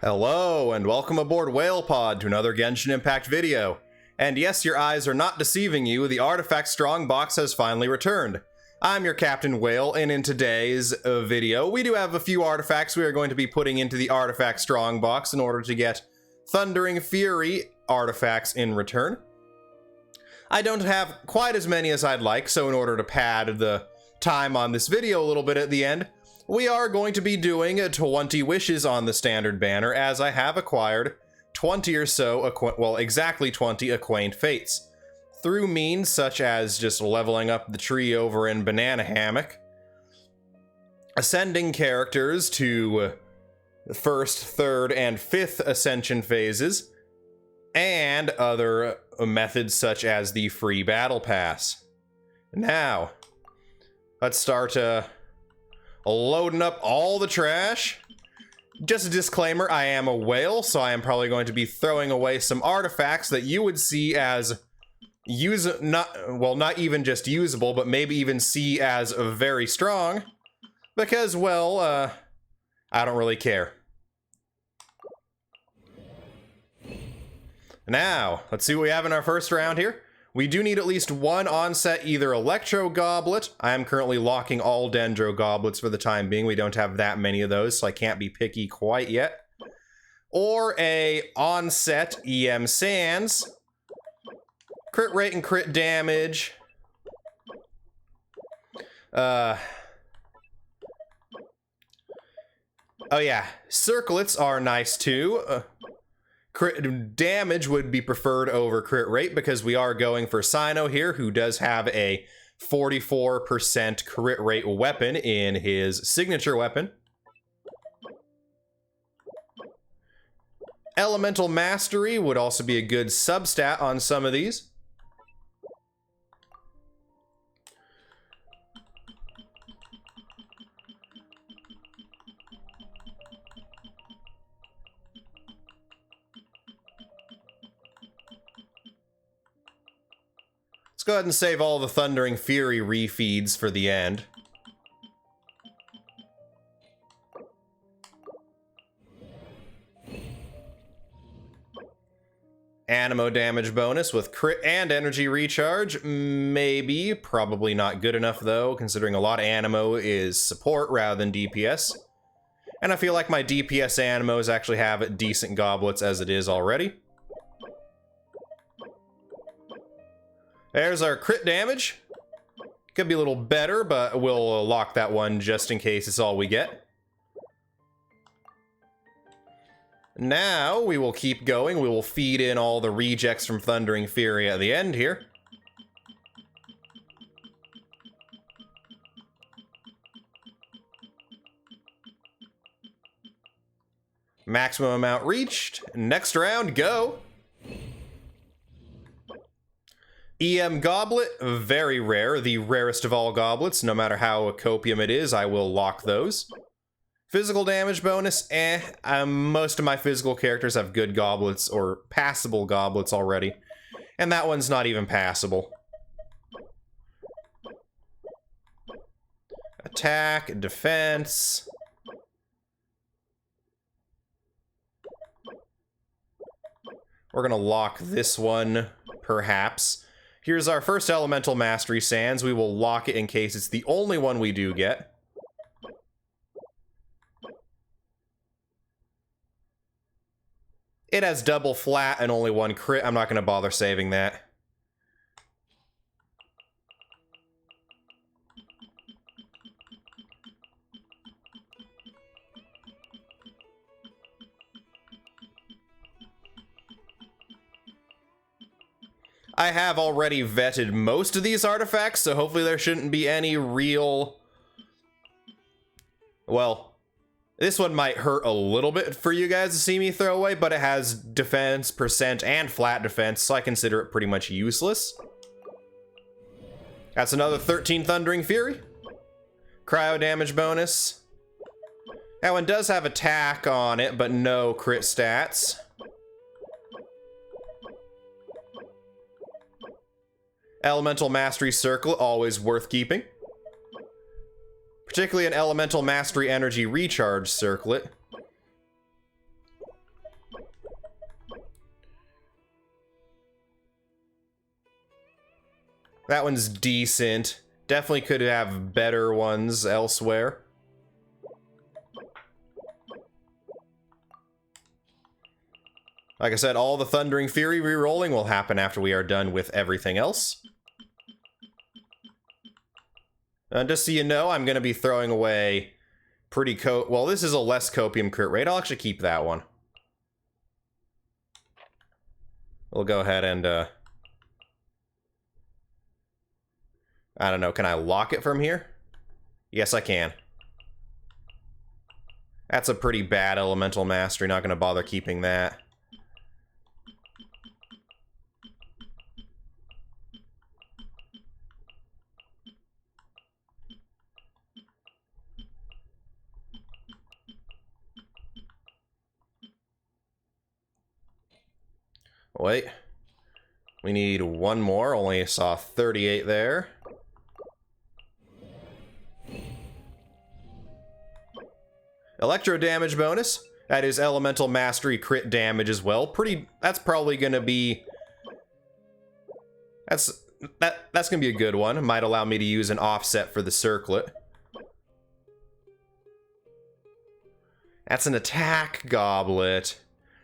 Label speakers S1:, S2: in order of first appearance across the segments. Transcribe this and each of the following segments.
S1: Hello, and welcome aboard WhalePod to another Genshin Impact video. And yes, your eyes are not deceiving you, the artifact Strongbox has finally returned. I'm your Captain Whale, and in today's video, we do have a few artifacts we are going to be putting into the artifact Strongbox in order to get Thundering Fury artifacts in return. I don't have quite as many as I'd like, so in order to pad the time on this video a little bit at the end, we are going to be doing 20 wishes on the standard banner, as I have acquired 20 or so, well, exactly 20 Acquaint Fates, through means such as just leveling up the tree over in Banana Hammock, ascending characters to the first, third, and fifth ascension phases, and other methods such as the free battle pass. Now, let's start loading up all the trash. Just a disclaimer, I am a whale, so I am probably going to be throwing away some artifacts that you would see as not even just usable, but maybe even see as very strong, because, well, I don't really care. Now, let's see what we have in our first round here. We do need at least one onset, either Electro Goblet. I am currently locking all Dendro Goblets for the time being. We don't have that many of those, so I can't be picky quite yet. Or a onset EM SCAMS. Crit rate and crit damage. Oh yeah, Circlets are nice too. Crit damage would be preferred over crit rate because we are going for Sino here, who does have a 44% crit rate weapon in his signature weapon. Elemental Mastery would also be a good substat on some of these. Let's go ahead and save all the Thundering Fury refeeds for the end. Anemo damage bonus with crit and energy recharge. Maybe, probably not good enough though, considering a lot of Anemo is support rather than DPS. And I feel like my DPS Anemos actually have decent goblets as it is already. There's our crit damage. Could be a little better, but we'll lock that one just in case it's all we get. Now, we will keep going. We will feed in all the rejects from Thundering Fury at the end here. Maximum amount reached. Next round, go! EM Goblet, very rare, the rarest of all goblets. No matter how copium it is, I will lock those. Physical damage bonus, most of my physical characters have good goblets, or passable goblets already. And that one's not even passable. Attack, defense. We're gonna lock this one, perhaps. Here's our first Elemental Mastery Sands. We will lock it in case it's the only one we do get. It has double flat and only one crit. I'm not going to bother saving that. I have already vetted most of these artifacts, so hopefully there shouldn't be any real... Well, this one might hurt a little bit for you guys to see me throw away, but it has defense, percent, and flat defense, so I consider it pretty much useless. That's another 13 Thundering Fury. Cryo damage bonus. That one does have attack on it, but no crit stats. Elemental Mastery Circle, always worth keeping. Particularly an Elemental Mastery Energy Recharge Circlet. That one's decent. Definitely could have better ones elsewhere. Like I said, all the Thundering Fury rerolling will happen after we are done with everything else. And just so you know, I'm going to be throwing away pretty well, this is a less copium crit rate. I'll actually keep that one. We'll go ahead and, I don't know, can I lock it from here? Yes, I can. That's a pretty bad elemental mastery, not going to bother keeping that. Wait. We need one more. Only saw 38 there. Electro damage bonus. That is elemental mastery crit damage as well. That's probably gonna be... That's gonna be a good one. Might allow me to use an offset for the circlet. That's an attack goblet.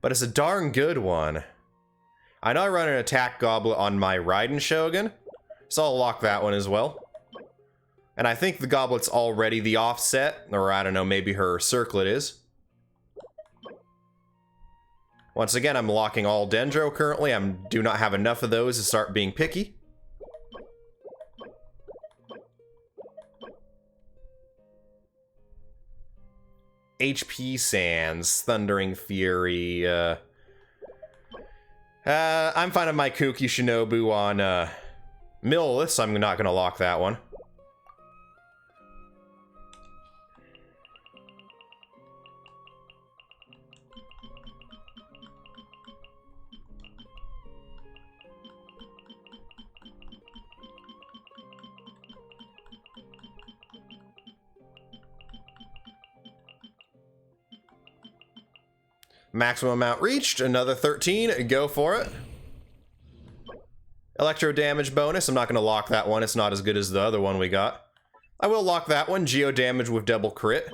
S1: But it's a darn good one. I know I run an attack goblet on my Raiden Shogun, so I'll lock that one as well. And I think the goblet's already the offset, or I don't know, maybe her circlet is. Once again, I'm locking all Dendro currently. I do not have enough of those to start being picky. HP Sands, Thundering Fury, I'm finding my Kuki Shinobu on, Millith, so I'm not gonna lock that one. Maximum amount reached, another 13, go for it. Electro damage bonus, I'm not going to lock that one, it's not as good as the other one we got. I will lock that one, Geo damage with double crit.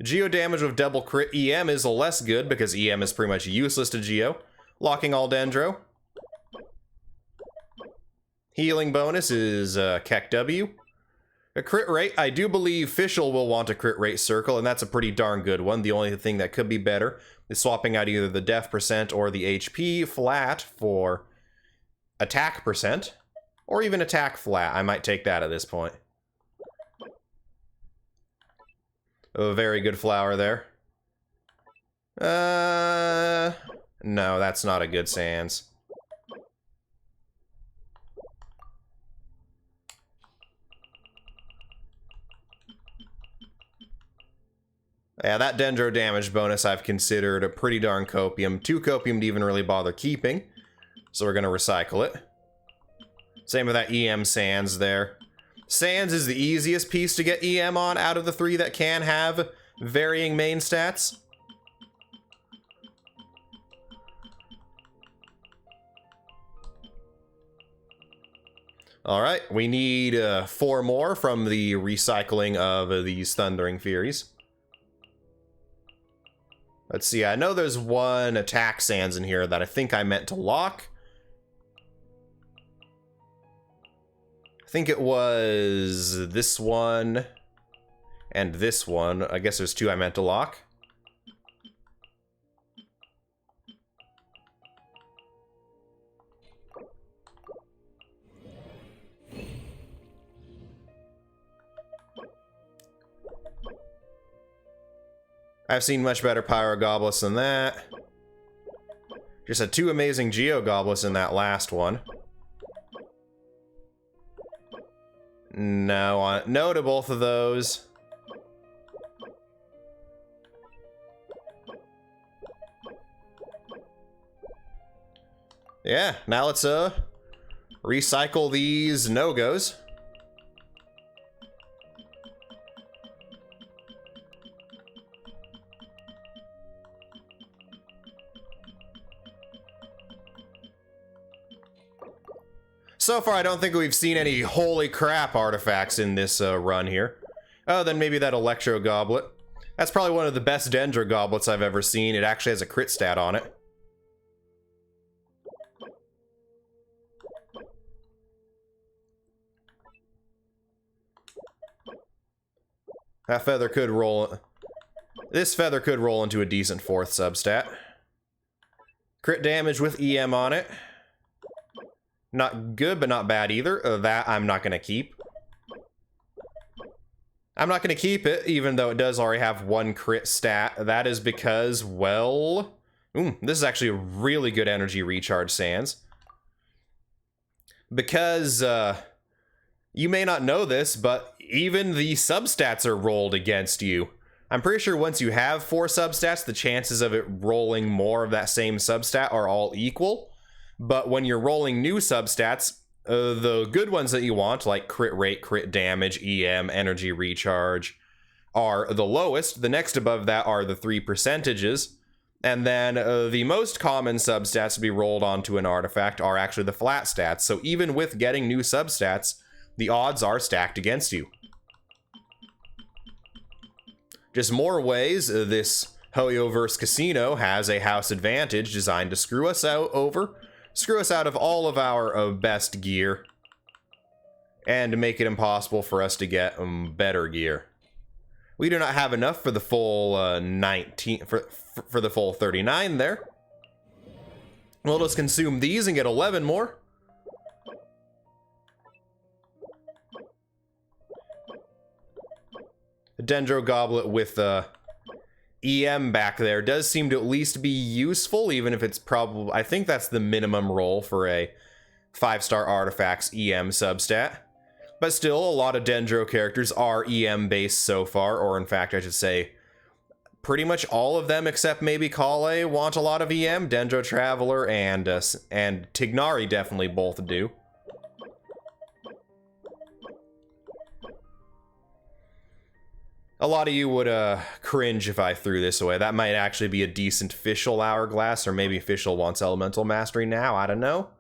S1: Geo damage with double crit, EM is less good because EM is pretty much useless to Geo. Locking all Dendro. Healing bonus is Keck W. A crit rate, I do believe Fischl will want a crit rate circle, and that's a pretty darn good one. The only thing that could be better is swapping out either the def percent or the HP flat for attack percent, or even attack flat. I might take that at this point. A very good flower there. No, that's not a good Sans. Yeah, that Dendro damage bonus I've considered a pretty darn copium. 2 copium to even really bother keeping. So we're going to recycle it. Same with that EM Sans there. Sans is the easiest piece to get EM on out of the 3 that can have varying main stats. Alright, we need 4 more from the recycling of these Thundering Furies. Let's see, I know there's one attack Sans in here that I think I meant to lock. I think it was this one and this one. I guess there's 2 I meant to lock. I've seen much better Pyro Goblets than that. Just had 2 amazing Geo Goblets in that last one. No, no to both of those. Yeah, now let's recycle these no-goes. So far, I don't think we've seen any holy crap artifacts in this run here. Oh, then maybe that Electro Goblet. That's probably one of the best Dendro Goblets I've ever seen. It actually has a crit stat on it. That feather could roll... This feather could roll into a decent 4th substat. Crit damage with EM on it. Not good, but not bad either. That I'm not going to keep. I'm not going to keep it, even though it does already have 1 crit stat. That is because, well... this is actually a really good energy recharge, Sans. Because, you may not know this, but even the substats are rolled against you. I'm pretty sure once you have 4 substats, the chances of it rolling more of that same substat are all equal. But when you're rolling new substats, the good ones that you want, like crit rate, crit damage, EM, energy recharge, are the lowest. The next above that are the 3 percentages. And then the most common substats to be rolled onto an artifact are actually the flat stats. So even with getting new substats, the odds are stacked against you. Just more ways this Hoyoverse Casino has a house advantage designed to screw us out of all of our best gear and to make it impossible for us to get better gear. We do not have enough for the full 19 for the full 39 there. We'll just consume these and get 11 more. The Dendro Goblet with EM back there does seem to at least be useful, even if it's probably... I think that's the minimum roll for a 5-star artifact's EM substat. But still, a lot of Dendro characters are EM based so far, or in fact, I should say, pretty much all of them except maybe Kale want a lot of EM. Dendro Traveler and Tignari definitely both do. A lot of you would cringe if I threw this away. That might actually be a decent Fischl Hourglass, or maybe Fischl wants Elemental Mastery now, I don't know.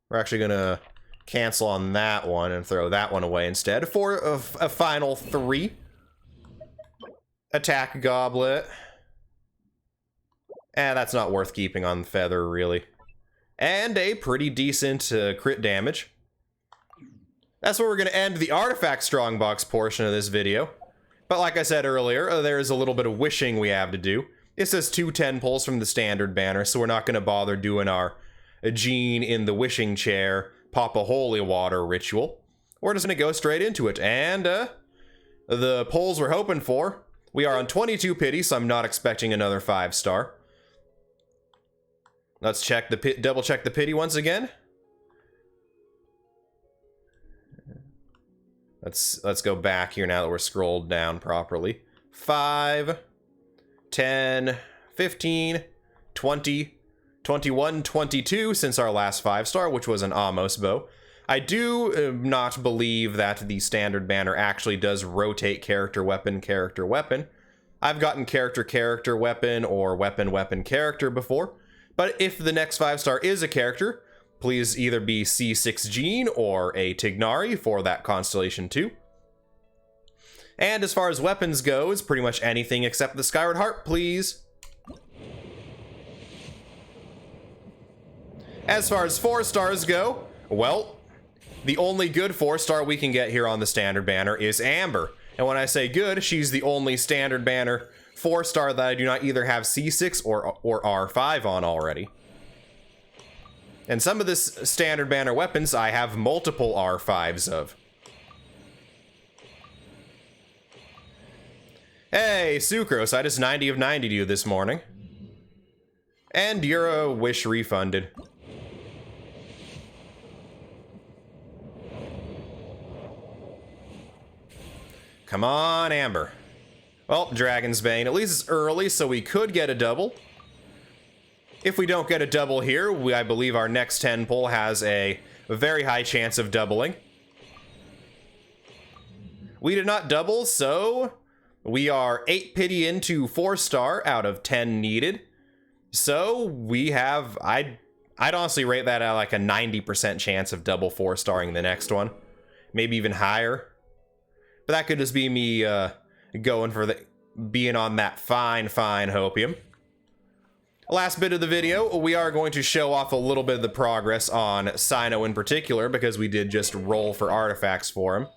S1: We're actually gonna cancel on that one and throw that one away instead for a final 3. Attack Goblet. That's not worth keeping on Feather, really. And a pretty decent crit damage. That's where we're going to end the Artifact Strongbox portion of this video. But like I said earlier, there's a little bit of wishing we have to do. It says 2 10 pulls from the standard banner, so we're not going to bother doing our Gene in the wishing chair, pop a holy water ritual. We're just going to go straight into it. And the pulls we're hoping for. We are on 22 pity, so I'm not expecting another 5-star. Let's check the double check the pity once again. Let's go back here now that we're scrolled down properly. 5, 10, 15, 20, 21, 22 since our last 5-star, which was an Amos bow. I do not believe that the standard banner actually does rotate character weapon. I've gotten character weapon or weapon character before. But if the next 5-star is a character, please either be C6 Gene or a Tignari for that Constellation 2. And as far as weapons go, it's pretty much anything except the Skyward Heart, please. As far as 4-stars go, well, the only good 4-star we can get here on the standard banner is Amber. And when I say good, she's the only standard banner 4-star that I do not either have C6 or R5 on already. And some of this standard banner weapons I have multiple R5s of. Hey, Sucrose, I just 90 of 90'd you this morning. And you're a wish refunded. Come on, Amber. Well, Dragon's Bane. At least it's early, so we could get a double. If we don't get a double here, I believe our next 10 pull has a very high chance of doubling. We did not double, so We are 8 pity into 4-star out of 10 needed. So we have, I'd honestly rate that at like a 90% chance of double 4-starring the next one. Maybe even higher. But that could just be me going for being on that fine hopium. Last bit of the video, we are going to show off a little bit of the progress on Cyno in particular, because we did just roll for artifacts for him.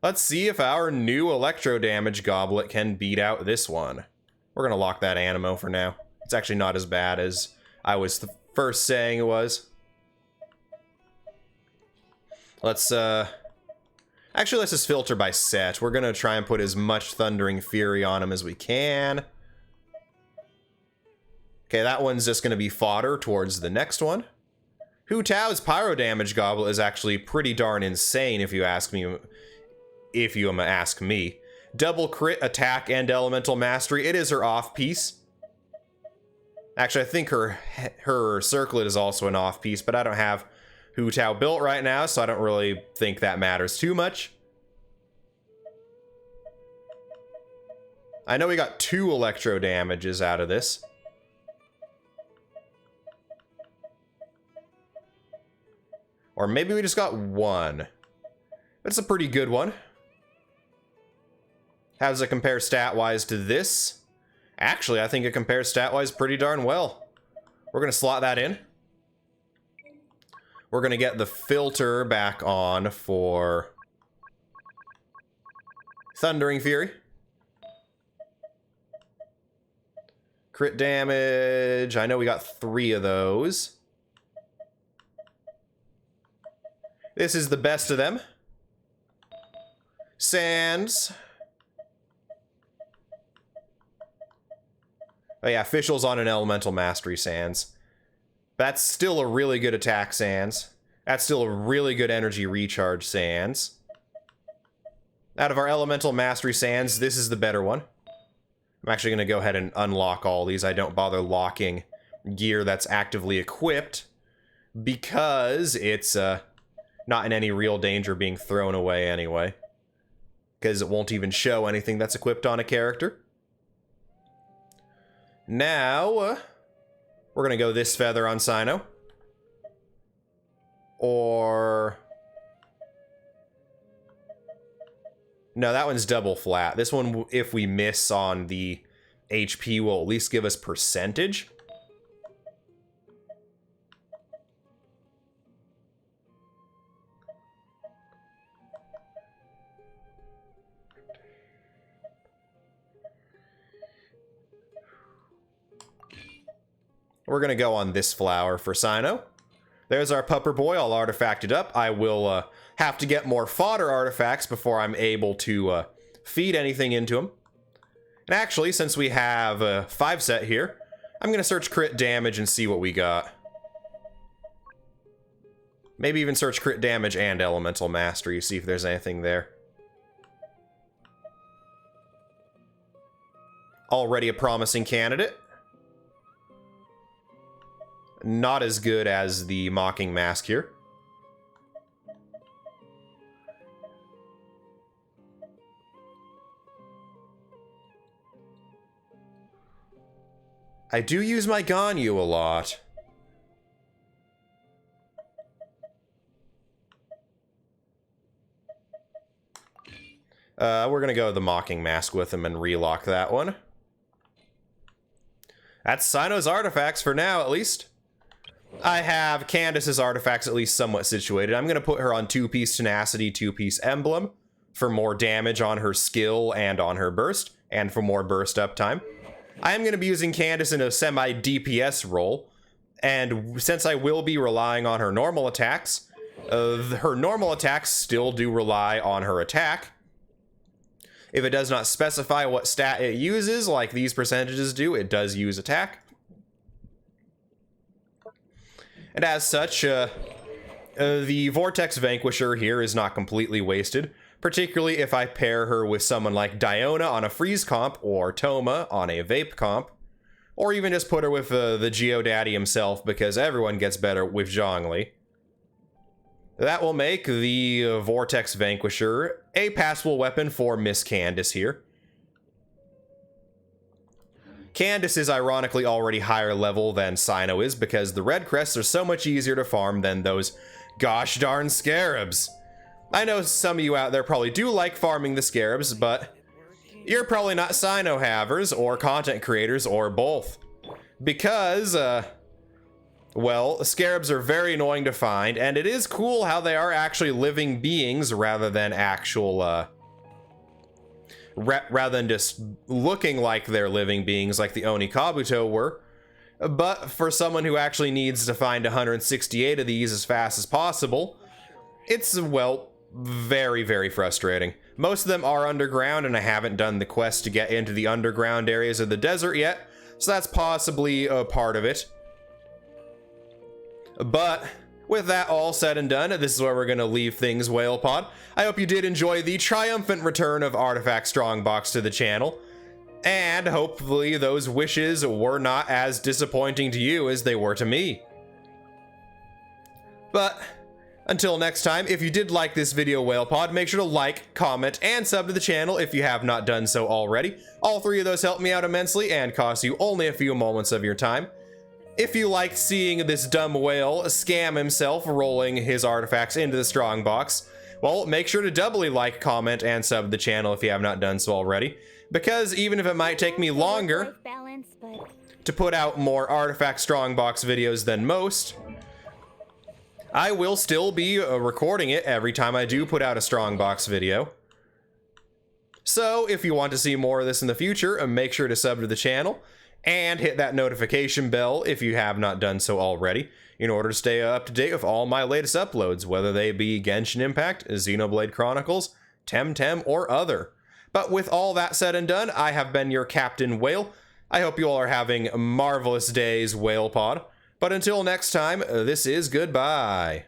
S1: Let's see if our new electro damage goblet can beat out this one. We're gonna lock that Animo for now. It's actually not as bad as I was first saying it was. Let's actually, let's just filter by set. We're gonna try and put as much Thundering Fury on him as we can. Okay, that one's just gonna be fodder towards the next one. Hu Tao's Pyro Damage Goblet is actually pretty darn insane if you ask me. Double crit, attack, and elemental mastery. It is her off-piece. Actually, I think her circlet is also an off-piece, but I don't have Hu Tao built right now, so I don't really think that matters too much. I know we got 2 electro damages out of this. Or maybe we just got 1. It's a pretty good one. How does it compare stat-wise to this? Actually, I think it compares stat-wise pretty darn well. We're going to slot that in. We're going to get the filter back on for Thundering Fury. Crit damage. I know we got 3 of those. This is the best of them. Sands. Oh yeah, Official's on an Elemental Mastery Sands. That's still a really good attack Sands. That's still a really good energy recharge Sands. Out of our Elemental Mastery Sands, this is the better one. I'm actually going to go ahead and unlock all these. I don't bother locking gear that's actively equipped because it's not in any real danger of being thrown away anyway. Because it won't even show anything that's equipped on a character. Now, we're going to go this feather on Cyno. Or... no, that one's double flat. This one, if we miss on the HP, will at least give us percentage. We're going to go on this flower for Cyno. There's our pupper boy all artifacted up. I will have to get more fodder artifacts before I'm able to feed anything into him. And actually, since we have a 5 set here, I'm going to search crit damage and see what we got. Maybe even search crit damage and elemental mastery, see if there's anything there. Already a promising candidate. Not as good as the Mocking Mask here. I do use my Ganyu a lot. We're gonna go with the Mocking Mask with him and relock that one. That's Cyno's artifacts for now, at least. I have Candace's artifacts at least somewhat situated. I'm going to put her on 2-piece Tenacity, 2-piece Emblem for more damage on her skill and on her burst, and for more burst uptime. I am going to be using Candace in a semi-DPS role, and since I will be relying on her normal attacks still do rely on her attack. If it does not specify what stat it uses, like these percentages do, it does use attack. And as such, the Vortex Vanquisher here is not completely wasted, particularly if I pair her with someone like Diona on a freeze comp, or Toma on a vape comp, or even just put her with the Geodaddy himself, because everyone gets better with Zhongli. That will make the Vortex Vanquisher a passable weapon for Miss Candace here. Candace is ironically already higher level than Cyno is because the red crests are so much easier to farm than those gosh darn scarabs. I know some of you out there probably do like farming the scarabs, but you're probably not Cyno havers or content creators or both. Because, well, scarabs are very annoying to find, and it is cool how they are actually living beings rather than actual, rather than just looking like they're living beings like the Oni Kabuto were. But for someone who actually needs to find 168 of these as fast as possible, it's, well, very, very frustrating. Most of them are underground, and I haven't done the quest to get into the underground areas of the desert yet, so that's possibly a part of it. But with that all said and done, this is where we're going to leave things, WhalePod. I hope you did enjoy the triumphant return of Artifact Strongbox to the channel, and hopefully those wishes were not as disappointing to you as they were to me. But until next time, if you did like this video, WhalePod, make sure to like, comment, and sub to the channel if you have not done so already. All three of those help me out immensely and cost you only a few moments of your time. If you liked seeing this dumb whale scam himself rolling his artifacts into the Strongbox, well, make sure to doubly like, comment, and sub to the channel if you have not done so already. Because even if it might take me longer to put out more Artifact Strongbox videos than most, I will still be recording it every time I do put out a Strongbox video. So if you want to see more of this in the future, make sure to sub to the channel and hit that notification bell if you have not done so already, in order to stay up to date with all my latest uploads, whether they be Genshin Impact, Xenoblade Chronicles, Temtem, or other. But with all that said and done, I have been your Captain Whale. I hope you all are having marvelous days, WhalePod. But until next time, this is goodbye.